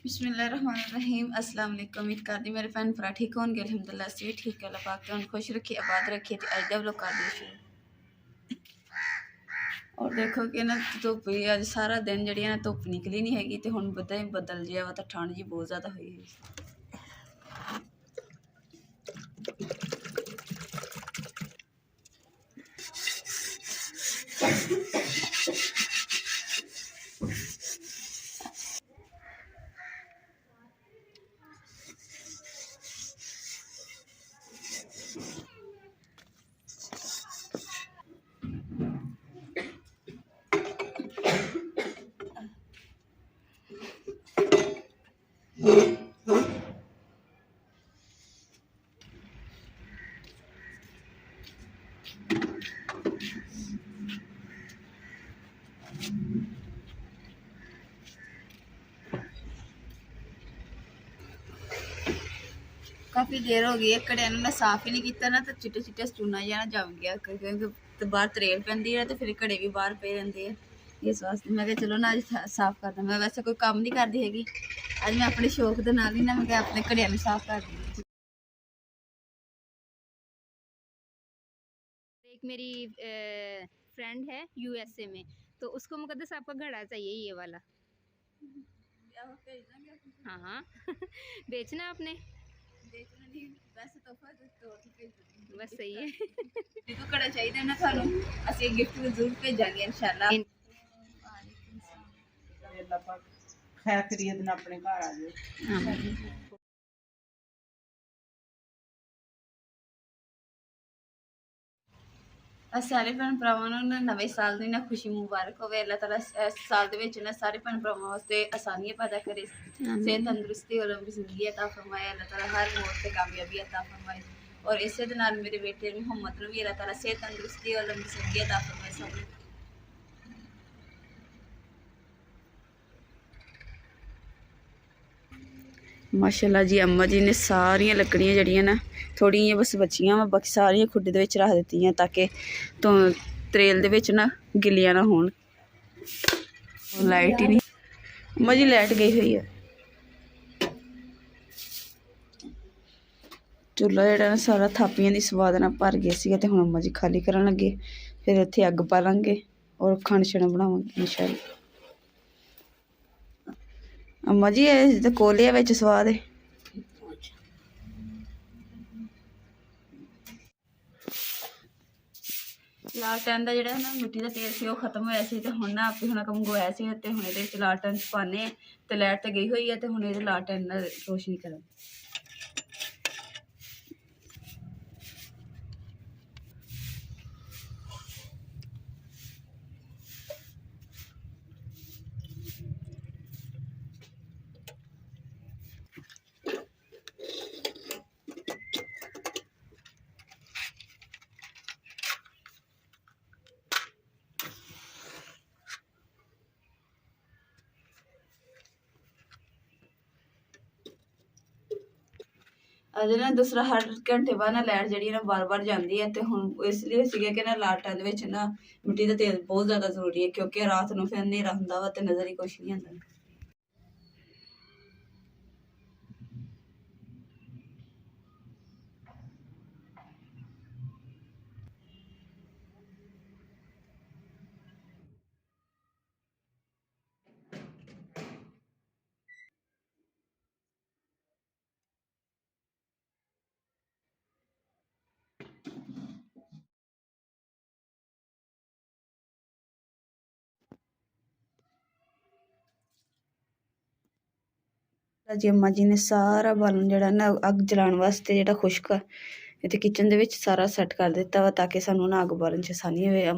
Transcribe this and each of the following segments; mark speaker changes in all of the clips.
Speaker 1: बिस्मिल्लाहिर्रहमानिर्रहीम अस्सलाम वालेकुम। उम्मीद करती मेरे भैन भरा ठीक होंगे। अल्हम्दुलिल्लाह से भी ठीक है। अल्लाह पाक तुहानू खुश रखे, आबाद रखे। तो अज दा व्लॉग कर दे शुरू। और देखो कि ना धुप्प भी अज सारा दिन जी ना धुप्प निकली नहीं हैगी तो हुण बदल जिहा वा तो ठंड जी बहुत ज़्यादा हुई है। काफ़ी देर हो गई है कड़े ने साफ ही नहीं किया ना तो चिट्टे चिट्टे स्टूना जहा जम गया क्योंकि बाहर तरेल पैंदी है तो फिर घड़े भी बाहर पे रहते हैं। इस वास्ते मैं चलो ना अज साफ कर दा। मैं वैसे कोई काम नहीं करती हैगी। अज मैं अपने शौक के नाल ही ना मैं अपने घड़िया में साफ कर दी।
Speaker 2: एक मेरी फ्रेंड है यूएसए में, तो उसको मुकद्दस आपका घड़ा चाहिए ये वाला। हाँ हाँ बेचना आपने?
Speaker 1: बेचना नहीं, वैसे तोहफा तो
Speaker 2: बस सही है।
Speaker 1: जो घड़ा चाहिए ना थानू असं गिफ्ट जरूर भेजांगे इंशाल्लाह।
Speaker 3: खैर खरीद ना अपने घर आ जाओ।
Speaker 1: सारे भैन भरावां नूं नवे साल दी ना खुशी मुबारक होवे। अल्लाह ताला इस साल दे विच ना सारे भैन भरावां वास्ते आसानियां पैदा करे, सेहत तंदुरुस्ती और लंबी जिंदगी अता फरमाए। अल्लाह ताला हर मोड़ ते कामयाबी अता फरमाए और इसे दे नाल मेरे बेटे मुहम्मद नूं भी अल्लाह ताला सेहत तंदुरुस्ती और लंबी जिंदगी अता फरमाए। सब माशाल्लाह जी अम्मा जी ने सारियां लकड़ियां जड़ियां ना थोड़ी बस बचियां वा बाकी सारियां खुड्डे दे विच रख दित्तियां ताकि तो त्रेल दे विच ना गिल्लियां ना होण। लाइट ही नहीं, अम्मा जी लाइट गई हुई है। चूल्हा जिहड़ा ना सारा थापियां दी स्वाद नाल भर गया सीगा ते हुण अम्मा जी खाली करन लगे। फिर इत्थे अग्ग बालांगे और खाना छाना बनावांगे इंशाल्लाह। अम्मा जी ये कोलिया विच स्वाद है। लालटैन का जोड़ा ना मिट्टी का तेल से वो खत्म होया सी ते हुण ना आपे हुण मंगवाया सी ते हुण इहदे विच लालटैन च पाने ते लाइट ते गई हुई है ते हुण इहदे लालटैन नाल रोशनी करा। अज ना दूसरा हर घंटे बाद ना लाइट जी ना बार बार जाती है तो हुण इसलिए सीगे कि ना लालटैन दे विच ना मिट्टी का तेल बहुत ज़्यादा जरूरी है क्योंकि रात नूं फिर हनेरा हुंदा वा ते नज़र ही कुछ नहीं आंदा। जी अम्मा जी ने सारा बालन जिहड़ा ना अग जलाने वास्ते जिहड़ा खुश्क इत्थे किचन दे विच सारा सैट कर दित्ता वा ताकि सानू ना अग बालन च आसानी होवे।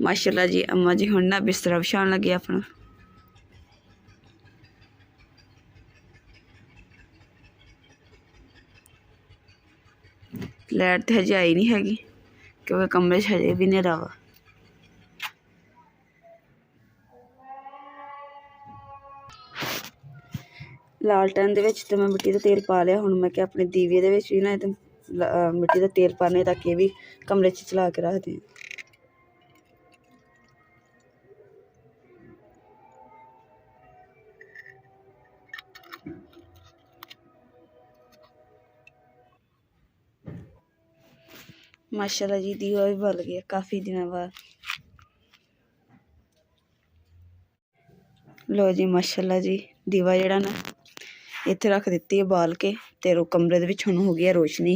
Speaker 1: माशाल्लाह जी अम्मा जी हुण ना बिस्तरा बिछाण लगे अपना। लाइट तो हजे आई नहीं हैगी क्योंकि कमरे च हजे भी नेरा वा। लालटैन दे विच ते मैं मिट्टी दा तेल पा लिया। हुण मैं क्या अपने दीवे दे विच भी ना ਮਿੱਟੀ ਦਾ ਤੇਲ ਪਾਉਂਦੇ ਤਾਂ ਕਿ ਇਹ ਵੀ ਕਮਰੇ 'ਚ ਚਲਾ ਕੇ ਰੱਖਦੇ ਹਾਂ। माशाल्लाह जी दीवा भी बल गया काफ़ी दिनों बाद। लो जी माशाल्लाह जी दीवा जड़ा ना इत्थे रख दित्ती है बाल के ते कमरे दे विच हुण हो गई है रोशनी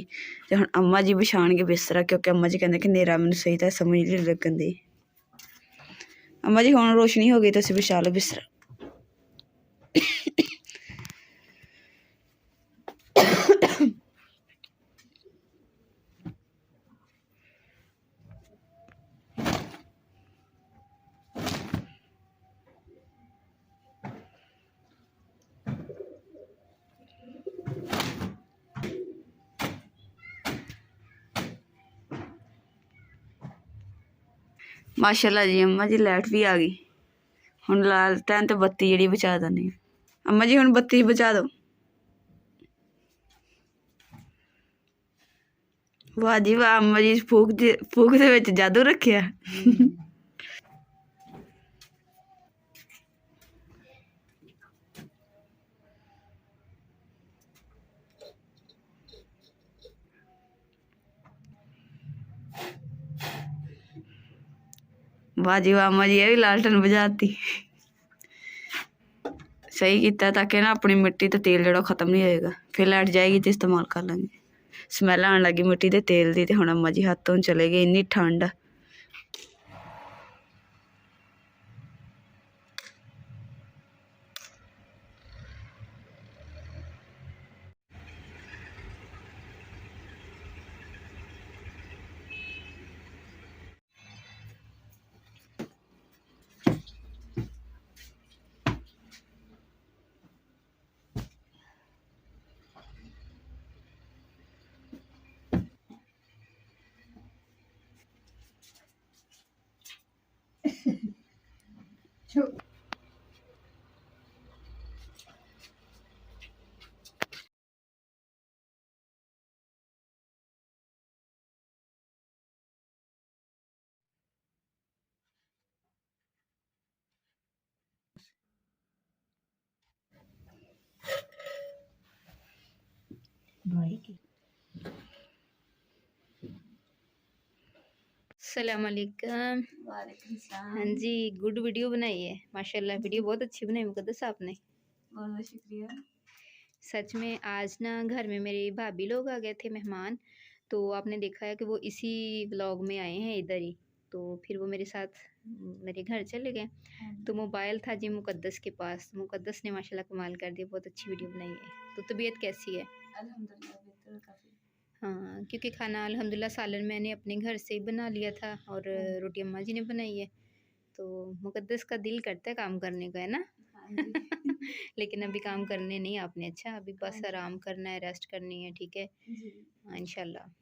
Speaker 1: ते हुण अम्मा जी बिछाणगे बिस्तरा क्योंकि अम्मा जी कहंदे कि नेरा मैनूं सही तरह समझ नहीं लगन दी। अम्मा जी हुण रोशनी हो गई तुसीं बिछा लो बिस्तरा। माशाल्लाह जी अम्मा जी लाइट भी आ गई हुण लालटेन ते बत्ती जेह्ड़ी बचा दिन्नी अम्मा जी हुण बत्ती बचा दो। वाह जी वाह अम्मा जी फूक दे विच जादू रखेआ। वाह जी वाह अम्मा जी ये भी लालटन बुझाती सही किया ताकि ना अपनी मिट्टी ते तेल जड़ा खत्म नहीं होएगा फिर लाइट जाएगी तो इस्तेमाल कर लेंगे। स्मैल आने लगी मिट्टी ते तेल दी ते हुण अम्मा जी हत्थ धोन चले गए इन्नी ठंड।
Speaker 2: अस्सलाम वालेकुम।
Speaker 1: वालेकुम सलाम।
Speaker 2: हाँ जी गुड वीडियो बनाई है माशाल्लाह वीडियो बहुत अच्छी बनाई मुकद्दस आपने।
Speaker 1: बहुत बहुत शुक्रिया।
Speaker 2: सच में आज ना घर में मेरी भाभी लोग आ गए थे मेहमान तो आपने देखा है कि वो इसी व्लॉग में आए हैं इधर ही तो फिर वो मेरे साथ मेरे घर चले गए तो मोबाइल था जी मुकद्दस के पास। मुकद्दस ने माशाल्लाह कमाल कर दिया बहुत अच्छी वीडियो बनाई है। तो तबीयत कैसी है?
Speaker 1: अल्हम्दुलिल्लाह बेहतर काफ़ी।
Speaker 2: हाँ क्योंकि खाना अल्हम्दुलिल्लाह सालन मैंने अपने घर से ही बना लिया था और रोटी अम्मा जी ने बनाई है तो मुकद्दस का दिल करता है काम करने का है ना।
Speaker 1: हाँ जी।
Speaker 2: लेकिन अभी काम करने नहीं आपने अच्छा अभी बस
Speaker 1: हाँ जी।
Speaker 2: आराम करना है रेस्ट करनी है ठीक है
Speaker 1: जी।
Speaker 2: हाँ इंशाल्लाह।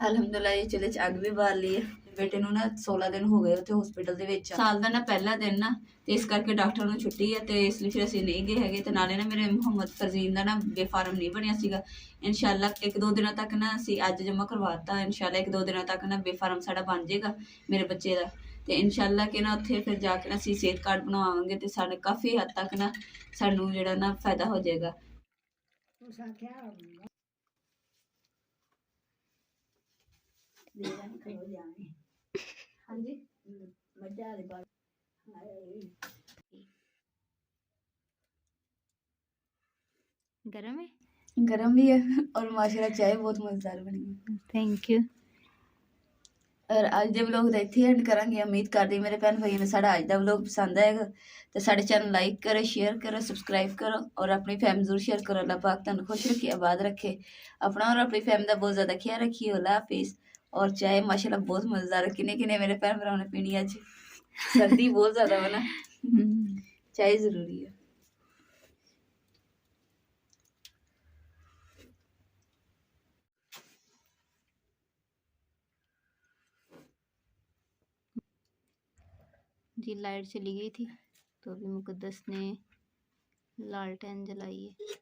Speaker 1: ਅਲਹਮਦੁਲਿਲਾ ਇਹ ਚੁੱਲ੍ਹੇ 'ਚ ਅੱਗ ਵੀ ਬਾਲ ਲਈ ਹੈ। ਬੇਟੇ ਨੂੰ ਨਾ 16 ਦਿਨ ਹੋ ਗਏ ਉੱਥੇ ਹਸਪੀਟਲ ਦੇ ਵਿੱਚ ਸਾਲ ਦਾ ਨਾ ਪਹਿਲਾ ਦਿਨ ਨਾ ਤੇ ਇਸ ਕਰਕੇ ਡਾਕਟਰ ਨੂੰ ਛੁੱਟੀ ਹੈ ਤੇ ਇਸ ਲਈ ਫਿਰ ਅਸੀਂ ਨਹੀਂ ਗਏ ਹੈਗੇ ਤੇ ਨਾਲੇ ਨਾ ਮੇਰੇ ਮੁਹੰਮਦ ਫਰਜ਼ੀਨ ਦਾ ਨਾ ਬੇਫਾਰਮ ਨਹੀਂ ਬਣਿਆ ਸੀਗਾ। ਇਨਸ਼ਾਅੱਲਾ ਇੱਕ ਦੋ ਦਿਨਾਂ ਤੱਕ ਨਾ ਅਸੀਂ ਅੱਜ ਜਮ੍ਹਾਂ ਕਰਵਾਤਾ ਇਨਸ਼ਾਅੱਲਾ ਇੱਕ ਦੋ ਦਿਨਾਂ ਤੱਕ ਨਾ ਬੇਫਾਰਮ ਸਾਡਾ ਬਣ ਜਾਏਗਾ ਮੇਰੇ ਬੱਚੇ ਦਾ ਤੇ ਇਨਸ਼ਾਅੱਲਾ ਕਿ ਨਾ ਉੱਥੇ ਫਿਰ ਜਾ ਕੇ ਨਾ ਅਸੀਂ ਸਿਹਤ ਕਾਰਡ ਬਣਵਾਵਾਂਗੇ ਤੇ ਸਾਡੇ ਕਾਫੀ ਹੱਦ ਤੱਕ ਨਾ ਸਾਨੂੰ ਜਿਹੜਾ ਨਾ ਫਾਇਦਾ ਹੋ ਜਾਏਗਾ। हाँ जी
Speaker 2: गरम है
Speaker 1: गर्म भी है और माशाल्लाह चाय बहुत मज़ेदार बनी है।
Speaker 2: Thank you.
Speaker 1: और ਅੱਜ ਦੇ ਵਲੌਗ ਦਾ ਇੱਥੇ ਐਂਡ ਕਰਾਂਗੇ। ਉਮੀਦ ਕਰਦੇ ਮੇਰੇ ਭੈਣ ਭਾਈਆਂ ਨੂੰ ਸਾਡਾ ਅੱਜ ਦਾ ਵਲੌਗ ਪਸੰਦ ਆਏਗਾ ਤੇ ਸਾਡੇ ਚੈਨਲ ਲਾਈਕ ਕਰੋ, ਸ਼ੇਅਰ ਕਰੋ, ਸਬਸਕ੍ਰਾਈਬ ਕਰੋ ਔਰ ਆਪਣੀ ਫੈਮਿਲੀ ਜ਼ਰੂਰ ਸ਼ੇਅਰ ਕਰੋ। ਅੱਲਾਹ ਪਾਕ ਤੁਹਾਨੂੰ खुश रखे, आबाद रखे। अपना और अपनी फैमिली का बहुत ज़्यादा ख्याल रखिए। अल्लाह हाफिज़। और चाय माशाल्लाह बहुत मज़ेदार है। किने किने मेरे भैन भरावां ने पीनी अज, सर्दी बहुत ज़्यादा है ना, चाय ज़रूरी है।
Speaker 2: जी लाइट चली गई थी तो अभी मुकद्दस ने लालटेन जलाई है।